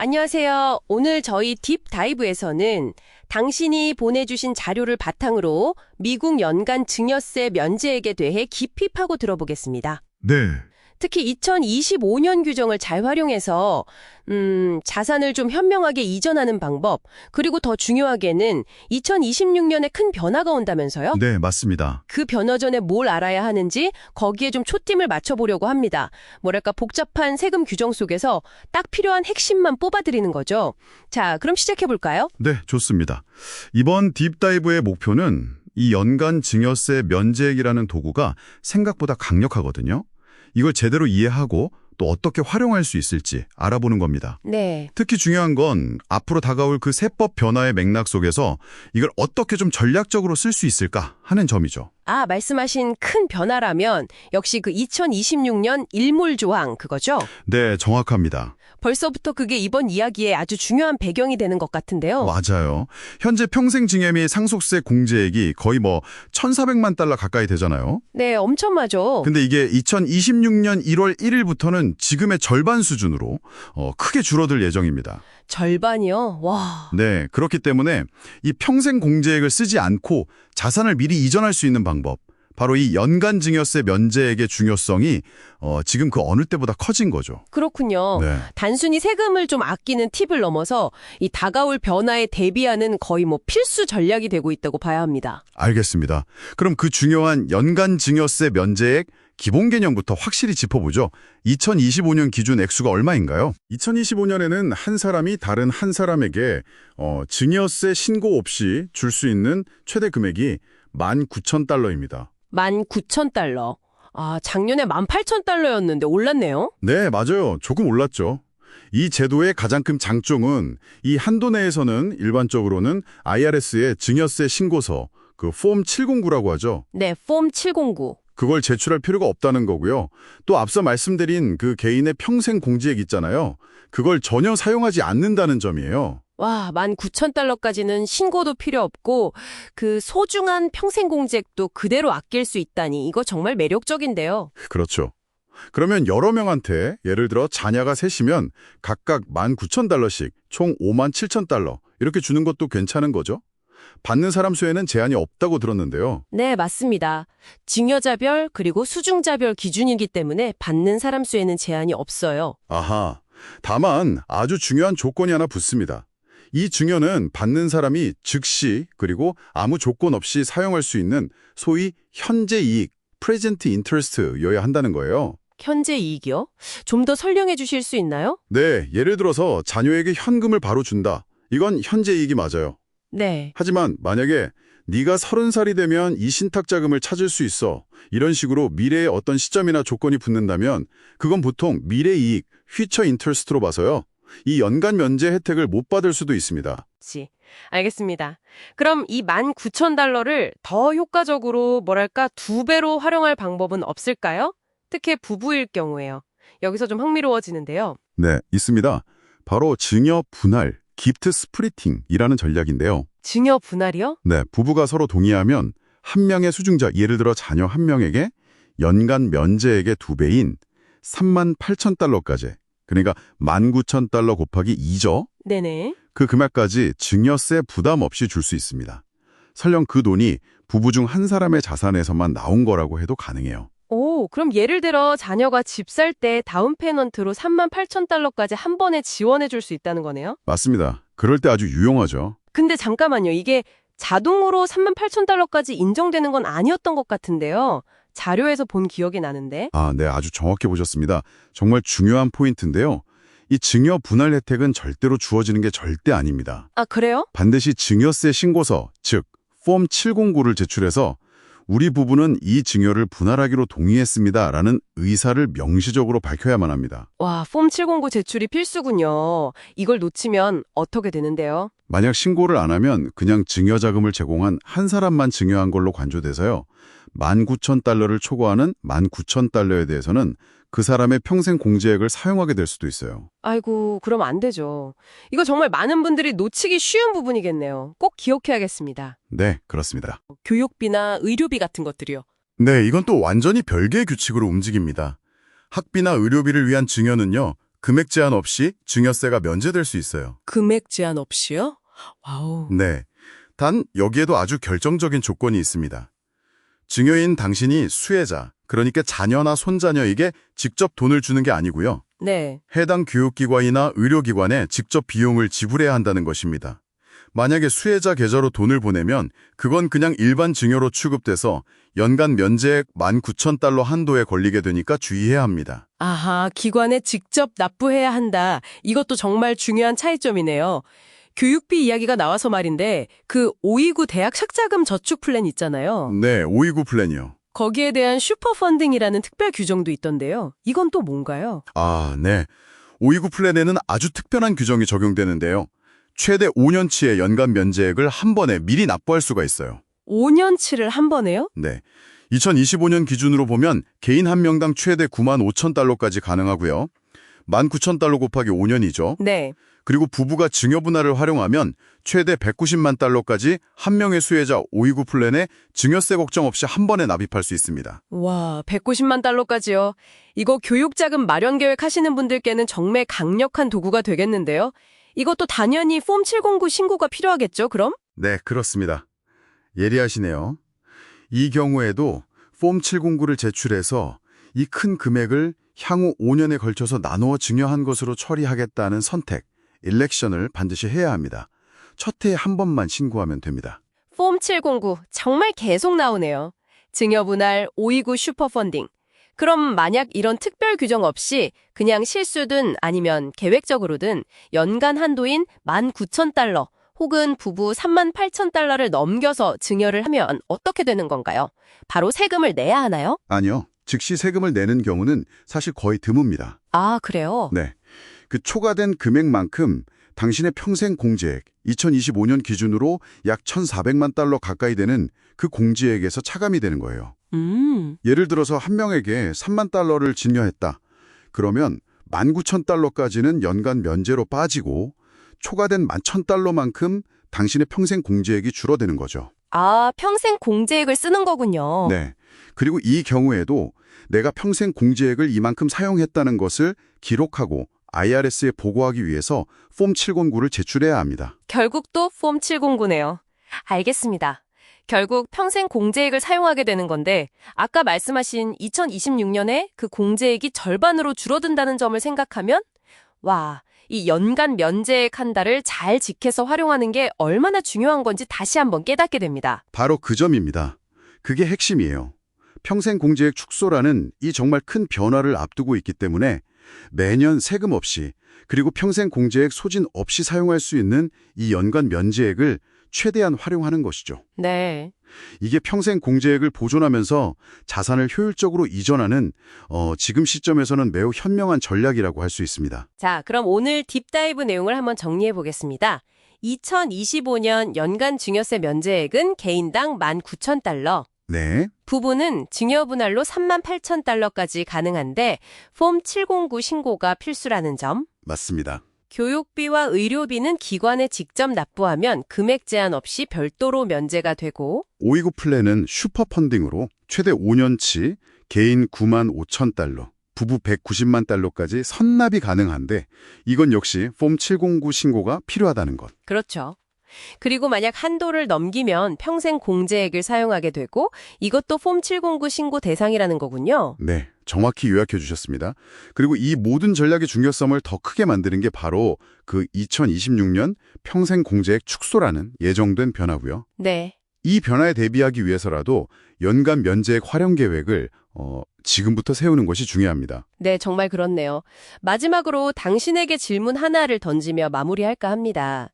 안녕하세요. 오늘 저희 딥다이브에서는 당신이 보내주신 자료를 바탕으로 미국 연간 증여세 면제액에 대해 깊이 파고 들어보겠습니다. 네, 특히 2025년 규정을 잘 활용해서 자산을 좀 현명하게 이전하는 방법, 그리고 더 중요하게는 2026년에 큰 변화가 온다면서요? 네, 맞습니다. 그 변화 전에 뭘 알아야 하는지 거기에 좀 초점을 맞춰보려고 합니다. 뭐랄까 복잡한 세금 규정 속에서 딱 필요한 핵심만 뽑아드리는 거죠. 자, 그럼 시작해볼까요? 네, 좋습니다. 이번 딥다이브의 목표는 이 연간 증여세 면제액이라는 도구가 생각보다 강력하거든요. 이걸 제대로 이해하고 또 어떻게 활용할 수 있을지 알아보는 겁니다. 네. 특히 중요한 건 앞으로 다가올 그 세법 변화의 맥락 속에서 이걸 어떻게 좀 전략적으로 쓸 수 있을까 하는 점이죠. 아, 말씀하신 큰 변화라면 역시 그 2026년 일몰조항 그거죠? 네, 정확합니다. 벌써부터 그게 이번 이야기의 아주 중요한 배경이 되는 것 같은데요. 맞아요. 현재 평생징여 및 상속세 공제액이 거의 1,400만 달러 가까이 되잖아요. 네, 엄청 맞아. 근데 이게 2026년 1월 1일부터는 지금의 절반 수준으로 크게 줄어들 예정입니다. 절반이요? 와. 네, 그렇기 때문에 이 평생 공제액을 쓰지 않고 자산을 미리 이전할 수 있는 방법, 바로 이 연간 증여세 면제액의 중요성이 지금 그 어느 때보다 커진 거죠. 그렇군요. 네. 단순히 세금을 좀 아끼는 팁을 넘어서 이 다가올 변화에 대비하는 거의 필수 전략이 되고 있다고 봐야 합니다. 알겠습니다. 그럼 그 중요한 연간 증여세 면제액 기본 개념부터 확실히 짚어보죠. 2025년 기준 액수가 얼마인가요? 2025년에는 한 사람이 다른 한 사람에게 증여세 신고 없이 줄 수 있는 최대 금액이 19,000달러입니다. 19,000달러. 아, 작년에 18,000달러였는데 올랐네요. 네, 맞아요. 조금 올랐죠. 이 제도의 가장 큰 장점은 이 한도 내에서는 일반적으로는 IRS의 증여세 신고서, 그 폼 709라고 하죠. 네, 폼 709. 그걸 제출할 필요가 없다는 거고요. 또 앞서 말씀드린 그 개인의 평생 공제액 있잖아요. 그걸 전혀 사용하지 않는다는 점이에요. 와, 19,000달러까지는 신고도 필요 없고 그 소중한 평생 공제액도 그대로 아낄 수 있다니 이거 정말 매력적인데요. 그렇죠. 그러면 여러 명한테 예를 들어 자녀가 셋이면 각각 19,000달러씩 총 57,000달러 이렇게 주는 것도 괜찮은 거죠. 받는 사람 수에는 제한이 없다고 들었는데요. 네, 맞습니다. 증여자별 그리고 수중자별 기준이기 때문에 받는 사람 수에는 제한이 없어요. 아하. 다만 아주 중요한 조건이 하나 붙습니다. 이 증여는 받는 사람이 즉시 그리고 아무 조건 없이 사용할 수 있는 소위 현재 이익, present interest여야 한다는 거예요. 현재 이익이요? 좀 더 설명해 주실 수 있나요? 네, 예를 들어서 자녀에게 현금을 바로 준다. 이건 현재 이익이 맞아요. 네. 하지만 만약에 네가 30살이 되면 이 신탁자금을 찾을 수 있어. 이런 식으로 미래의 어떤 시점이나 조건이 붙는다면 그건 보통 미래이익, future interest로 봐서요. 이 연간 면제 혜택을 못 받을 수도 있습니다. 알겠습니다. 그럼 이 19,000달러를 더 효과적으로 뭐랄까 2배로 활용할 방법은 없을까요? 특히 부부일 경우에요. 여기서 좀 흥미로워지는데요. 네, 있습니다. 바로 증여 분할, 기프트 스프리팅이라는 전략인데요. 증여 분할이요? 네, 부부가 서로 동의하면 한 명의 수중자, 예를 들어 자녀 한 명에게 연간 면제액의 2배인 38,000달러까지, 그러니까 19,000달러 곱하기 2죠. 네네. 그 금액까지 증여세 부담 없이 줄 수 있습니다. 설령 그 돈이 부부 중 한 사람의 자산에서만 나온 거라고 해도 가능해요. 오, 그럼 예를 들어 자녀가 집 살 때 다운 페넌트로 38,000달러까지 한 번에 지원해 줄 수 있다는 거네요? 맞습니다. 그럴 때 아주 유용하죠. 근데 잠깐만요. 이게 자동으로 38,000달러까지 인정되는 건 아니었던 것 같은데요. 자료에서 본 기억이 나는데. 아, 네, 아주 정확히 보셨습니다. 정말 중요한 포인트인데요. 이 증여 분할 혜택은 절대로 주어지는 게 절대 아닙니다. 아, 그래요? 반드시 증여세 신고서, 즉 폼 709를 제출해서 우리 부부는 이 증여를 분할하기로 동의했습니다라는 의사를 명시적으로 밝혀야만 합니다. 와, 폼 709 제출이 필수군요. 이걸 놓치면 어떻게 되는데요? 만약 신고를 안 하면 그냥 증여자금을 제공한 한 사람만 증여한 걸로 간주돼서요. 19,000달러를 초과하는 19,000달러에 대해서는 그 사람의 평생 공제액을 사용하게 될 수도 있어요. 아이고, 그럼 안 되죠. 이거 정말 많은 분들이 놓치기 쉬운 부분이겠네요. 꼭 기억해야겠습니다. 네, 그렇습니다. 교육비나 의료비 같은 것들이요. 네, 이건 또 완전히 별개의 규칙으로 움직입니다. 학비나 의료비를 위한 증여는요, 금액 제한 없이 증여세가 면제될 수 있어요. 금액 제한 없이요? 와우. 네. 단 여기에도 아주 결정적인 조건이 있습니다. 증여인 당신이 수혜자, 그러니까 자녀나 손자녀에게 직접 돈을 주는 게 아니고요. 네. 해당 교육기관이나 의료기관에 직접 비용을 지불해야 한다는 것입니다. 만약에 수혜자 계좌로 돈을 보내면 그건 그냥 일반 증여로 취급돼서 연간 면제액 19,000달러 한도에 걸리게 되니까 주의해야 합니다. 아하, 기관에 직접 납부해야 한다. 이것도 정말 중요한 차이점이네요. 교육비 이야기가 나와서 말인데 그 529 대학 학자금 저축 플랜 있잖아요. 네, 529 플랜이요. 거기에 대한 슈퍼 펀딩이라는 특별 규정도 있던데요. 이건 또 뭔가요? 아, 네. 529 플랜에는 아주 특별한 규정이 적용되는데요. 최대 5년치의 연간 면제액을 한 번에 미리 납부할 수가 있어요. 5년치를 한 번에요? 네. 2025년 기준으로 보면 개인 한 명당 최대 95,000달러까지 가능하고요. 19,000달러 곱하기 5년이죠. 네. 그리고 부부가 증여 분할을 활용하면 최대 190만 달러까지 한 명의 수혜자 529 플랜에 증여세 걱정 없이 한 번에 납입할 수 있습니다. 와, 190만 달러까지요. 이거 교육자금 마련 계획 하시는 분들께는 정말 강력한 도구가 되겠는데요. 이것도 당연히 폼 709 신고가 필요하겠죠, 그럼? 네, 그렇습니다. 예리하시네요. 이 경우에도 폼 709를 제출해서 이 큰 금액을 향후 5년에 걸쳐서 나누어 증여한 것으로 처리하겠다는 선택, 일렉션을 반드시 해야 합니다. 첫 해에 한 번만 신고하면 됩니다. 폼 709 정말 계속 나오네요. 증여 분할 529 슈퍼 펀딩. 그럼 만약 이런 특별 규정 없이 그냥 실수든 아니면 계획적으로든 연간 한도인 19,000달러 혹은 부부 38,000달러를 넘겨서 증여를 하면 어떻게 되는 건가요? 바로 세금을 내야 하나요? 아니요. 즉시 세금을 내는 경우는 사실 거의 드뭅니다. 아, 그래요? 네. 그 초과된 금액만큼 당신의 평생 공제액, 2025년 기준으로 약 1,400만 달러 가까이 되는 그 공제액에서 차감이 되는 거예요. 예를 들어서 한 명에게 3만 달러를 증여했다. 그러면 19,000달러까지는 연간 면제로 빠지고 초과된 11,000달러만큼 당신의 평생 공제액이 줄어드는 거죠. 아, 평생 공제액을 쓰는 거군요. 네. 그리고 이 경우에도 내가 평생 공제액을 이만큼 사용했다는 것을 기록하고 IRS에 보고하기 위해서 폼 709를 제출해야 합니다. 결국 또 폼 709네요. 알겠습니다. 결국 평생 공제액을 사용하게 되는 건데 아까 말씀하신 2026년에 그 공제액이 절반으로 줄어든다는 점을 생각하면 와, 이 연간 면제액 한 달을 잘 지켜서 활용하는 게 얼마나 중요한 건지 다시 한번 깨닫게 됩니다. 바로 그 점입니다. 그게 핵심이에요. 평생 공제액 축소라는 이 정말 큰 변화를 앞두고 있기 때문에 매년 세금 없이 그리고 평생 공제액 소진 없이 사용할 수 있는 이 연간 면제액을 최대한 활용하는 것이죠. 네. 이게 평생 공제액을 보존하면서 자산을 효율적으로 이전하는 지금 시점에서는 매우 현명한 전략이라고 할 수 있습니다. 자, 그럼 오늘 딥다이브 내용을 한번 정리해 보겠습니다. 2025년 연간 증여세 면제액은 개인당 19,000달러. 네, 부부는 증여 분할로 38,000달러까지 가능한데 폼 709 신고가 필수라는 점. 맞습니다. 교육비와 의료비는 기관에 직접 납부하면 금액 제한 없이 별도로 면제가 되고 529 플랜은 슈퍼 펀딩으로 최대 5년치 개인 95,000달러, 부부 190만 달러까지 선납이 가능한데 이건 역시 폼 709 신고가 필요하다는 것. 그렇죠. 그리고 만약 한도를 넘기면 평생 공제액을 사용하게 되고 이것도 폼 709 신고 대상이라는 거군요. 네, 정확히 요약해 주셨습니다. 그리고 이 모든 전략의 중요성을 더 크게 만드는 게 바로 그 2026년 평생 공제액 축소라는 예정된 변화고요. 네. 이 변화에 대비하기 위해서라도 연간 면제액 활용 계획을 지금부터 세우는 것이 중요합니다. 네, 정말 그렇네요. 마지막으로 당신에게 질문 하나를 던지며 마무리할까 합니다.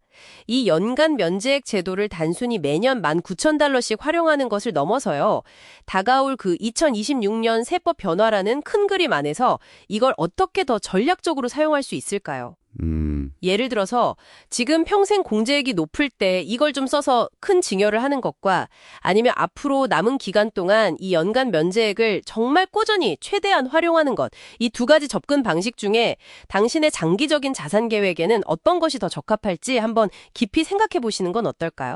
이 연간 면제액 제도를 단순히 매년 19,000달러씩 활용하는 것을 넘어서요. 다가올 그 2026년 세법 변화라는 큰 그림 안에서 이걸 어떻게 더 전략적으로 사용할 수 있을까요? 예를 들어서 지금 평생 공제액이 높을 때 이걸 좀 써서 큰 증여를 하는 것과 아니면 앞으로 남은 기간 동안 이 연간 면제액을 정말 꾸준히 최대한 활용하는 것, 이 두 가지 접근 방식 중에 당신의 장기적인 자산 계획에는 어떤 것이 더 적합할지 한번 깊이 생각해 보시는 건 어떨까요?